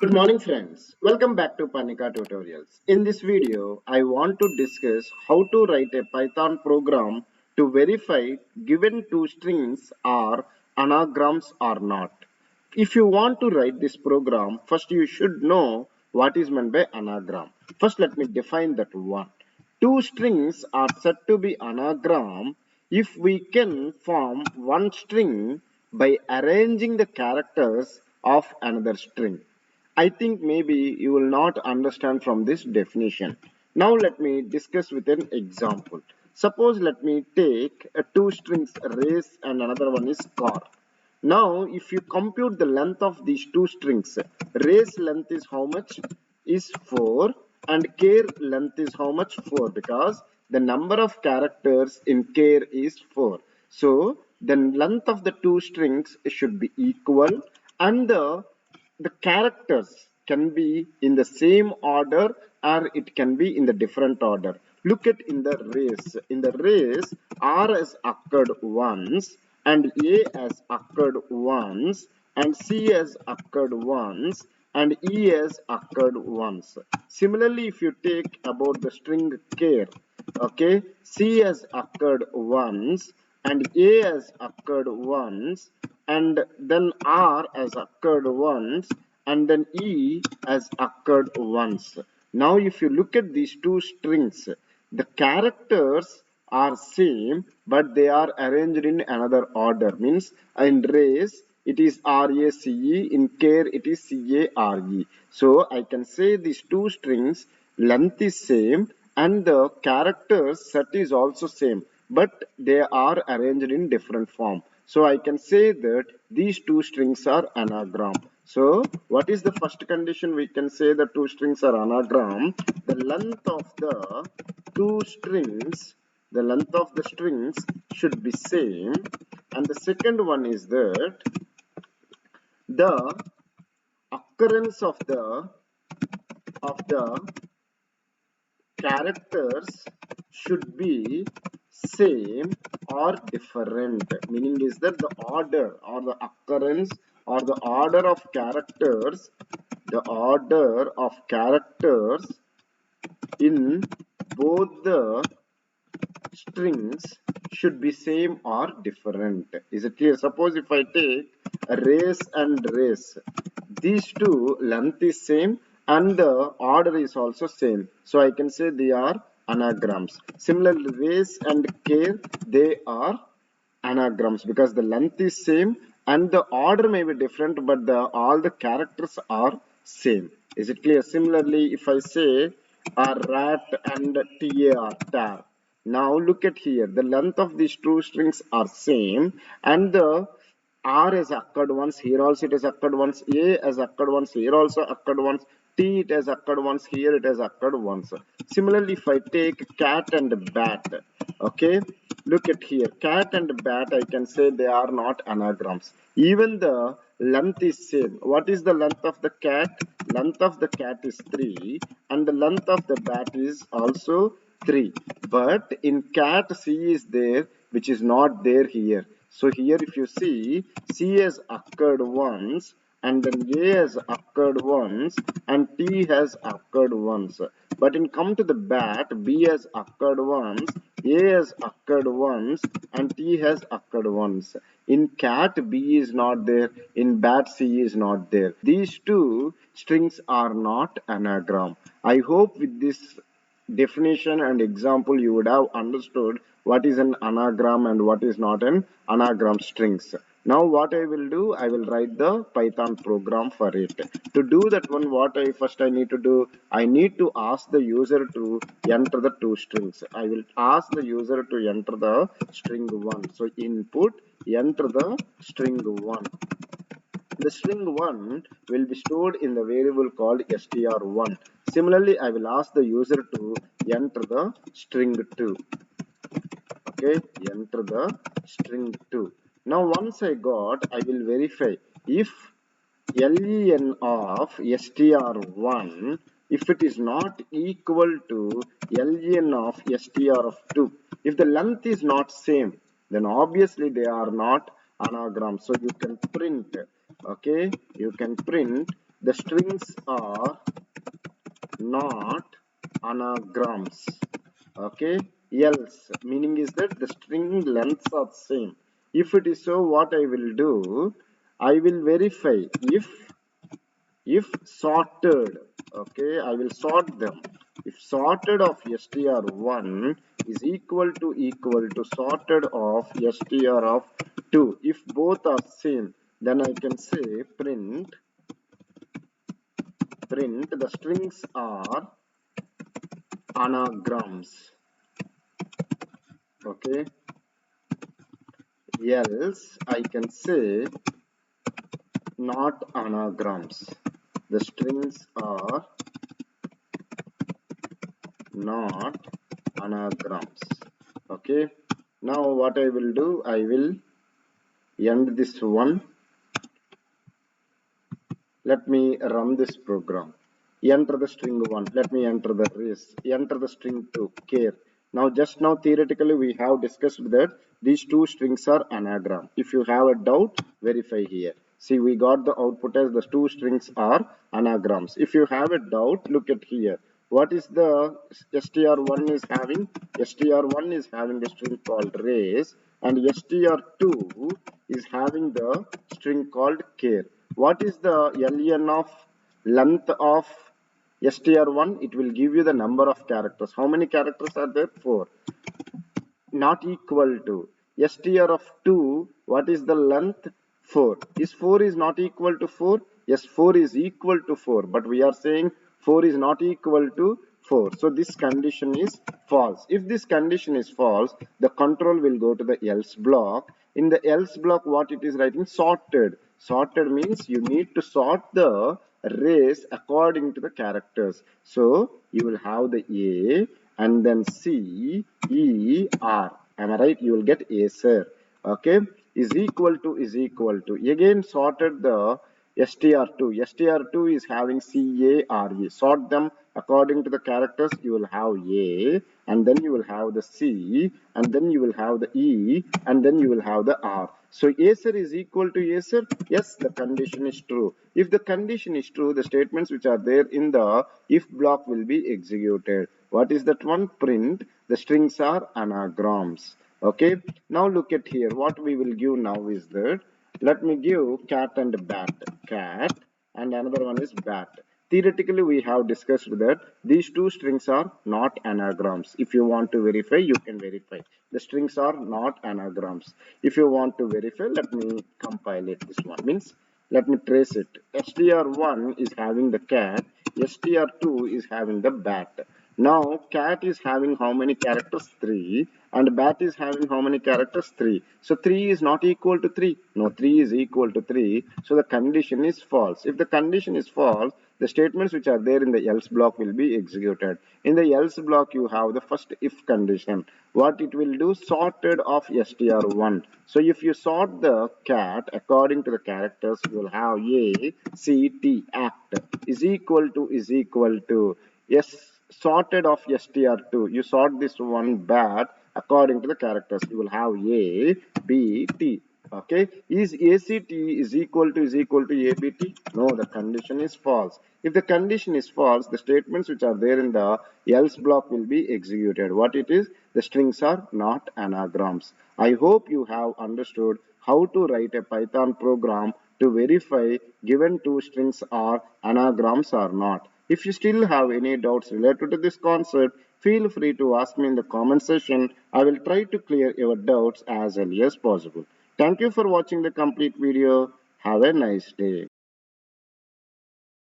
Good morning friends, welcome back to Parnika tutorials. In this video, I want to discuss how to write a Python program to verify given two strings are anagrams or not. If you want to write this program, first you should know what is meant by anagram. First let me define that one. Two strings are said to be anagram if we can form one string by arranging the characters of another string. I think maybe you will not understand from this definition. Now let me discuss with an example. Suppose let me take two strings race and another one is car. Now if you compute the length of these two strings, race length is how much? Is 4 and care length is how much? 4 because the number of characters in care is 4. So the length of the two strings should be equal and the characters can be in the same order or it can be in the different order. Look at in the race. In the race, R has occurred once and A has occurred once and C has occurred once and E has occurred once. Similarly, if you take about the string care, okay, C has occurred once and A has occurred once and then R has occurred once and then E has occurred once. Now if you look at these two strings, the characters are same but they are arranged in another order. Means in race it is RACE, in care it is CARE. So I can say these two strings length is same and the characters set is also same but they are arranged in different form. So I can say that these two strings are anagram. So what is the first condition? We can say the two strings are anagram. The length of the two strings, the length of the strings should be same. And the second one is that the occurrence of the characters should be same or different, meaning is that the order or the occurrence or the order of characters, the order of characters in both the strings should be same or different. Is it clear? Suppose if I take a race and race, these two length is same and the order is also same. So I can say they are anagrams. Similarly, race and care, they are anagrams because the length is same and the order may be different but all the characters are same. Is it clear? Similarly, if I say a rat and tar, now look at here, the length of these two strings are same and the R has occurred once, here also it has occurred once, A has occurred once, here also occurred once, T it has occurred once, here it has occurred once. Similarly, if I take cat and bat, okay, look at here, cat and bat, I can say they are not anagrams. Even the length is same. What is the length of the cat? Length of the cat is 3 and the length of the bat is also 3. But in cat, C is there, which is not there here. So here if you see, C has occurred once and then A has occurred once and T has occurred once. But in come to the bat, B has occurred once, A has occurred once and T has occurred once. In cat, B is not there, in bat, C is not there. These two strings are not anagram. I hope with this definition and example you would have understood what is an anagram and what is not an anagram strings. Now what I will do, I will write the Python program for it. To do that one, what I need to do, I need to ask the user to enter the two strings. I will ask the user to enter the string 1. So input, enter the string 1. The string 1 will be stored in the variable called str1. Similarly, I will ask the user to enter the string 2. Okay, enter the string 2. Now once I got, I will verify if len of str1, if it is not equal to len of str of 2. If the length is not same, then obviously they are not anagrams. So you can print, okay, you can print the strings are not anagrams. Okay, else meaning is that the string lengths are same. If it is so, what I will do, I will verify if sorted. Okay, I will sort them. If sorted of str1 is equal to sorted of str of 2, if both are same, then I can say print the strings are anagrams. Okay, else I can say not anagrams. The strings are not anagrams. Okay, now what I will do, I will end this one. Let me run this program. Enter the string 1. Let me enter the race. Enter the string 2. Care. Now, just now, theoretically, we have discussed that these two strings are anagram. If you have a doubt, verify here. See, we got the output as the two strings are anagrams. If you have a doubt, look at here. What is the str1 is having? Str1 is having a string called race, and str2 is having the string called care. What is the ln of length of str1? It will give you the number of characters. How many characters are there? 4. Not equal to str of 2. What is the length? 4. Is 4 is not equal to 4? Yes, 4 is equal to 4, but we are saying 4 is not equal to 4. So this condition is false. If this condition is false, the control will go to the else block. In the else block, what it is writing? Sorted. Sorted means you need to sort the race according to the characters. So you will have the A and then C, E, R. Am I right? You will get A, sir. Okay. Is equal to. Again, sorted the str2. str2 is having C, A, R, E. Sort them according to the characters. You will have A, and then you will have the C, and then you will have the E, and then you will have the R. So Acer is equal to Acer. Yes, the condition is true. If the condition is true, the statements which are there in the if block will be executed. What is that one? Print the strings are anagrams. Okay, now look at here. What we will give now is that, let me give cat and bat. Cat, and another one is bat. Theoretically, we have discussed that these two strings are not anagrams. If you want to verify, you can verify. The strings are not anagrams. If you want to verify, let me compile it. This one means, let me trace it. str1 is having the cat, str2 is having the bat. Now, cat is having how many characters? 3. And bat is having how many characters? 3. So, 3 is not equal to 3. No, 3 is equal to 3. So, the condition is false. If the condition is false, the statements which are there in the else block will be executed. In the else block, you have the first if condition. What it will do? Sorted of str1. So, if you sort the cat according to the characters, you will have A, C, T, act is equal to. Yes, sorted of str2. You sort this one bat according to the characters. You will have A, B, T. Okay, is ACT is equal to ABT? No, the condition is false. If the condition is false, the statements which are there in the else block will be executed. What it is? The strings are not anagrams. I hope you have understood how to write a Python program to verify given two strings are anagrams or not. If you still have any doubts related to this concept, feel free to ask me in the comment section. I will try to clear your doubts as early as possible. Thank you for watching the complete video. Have a nice day.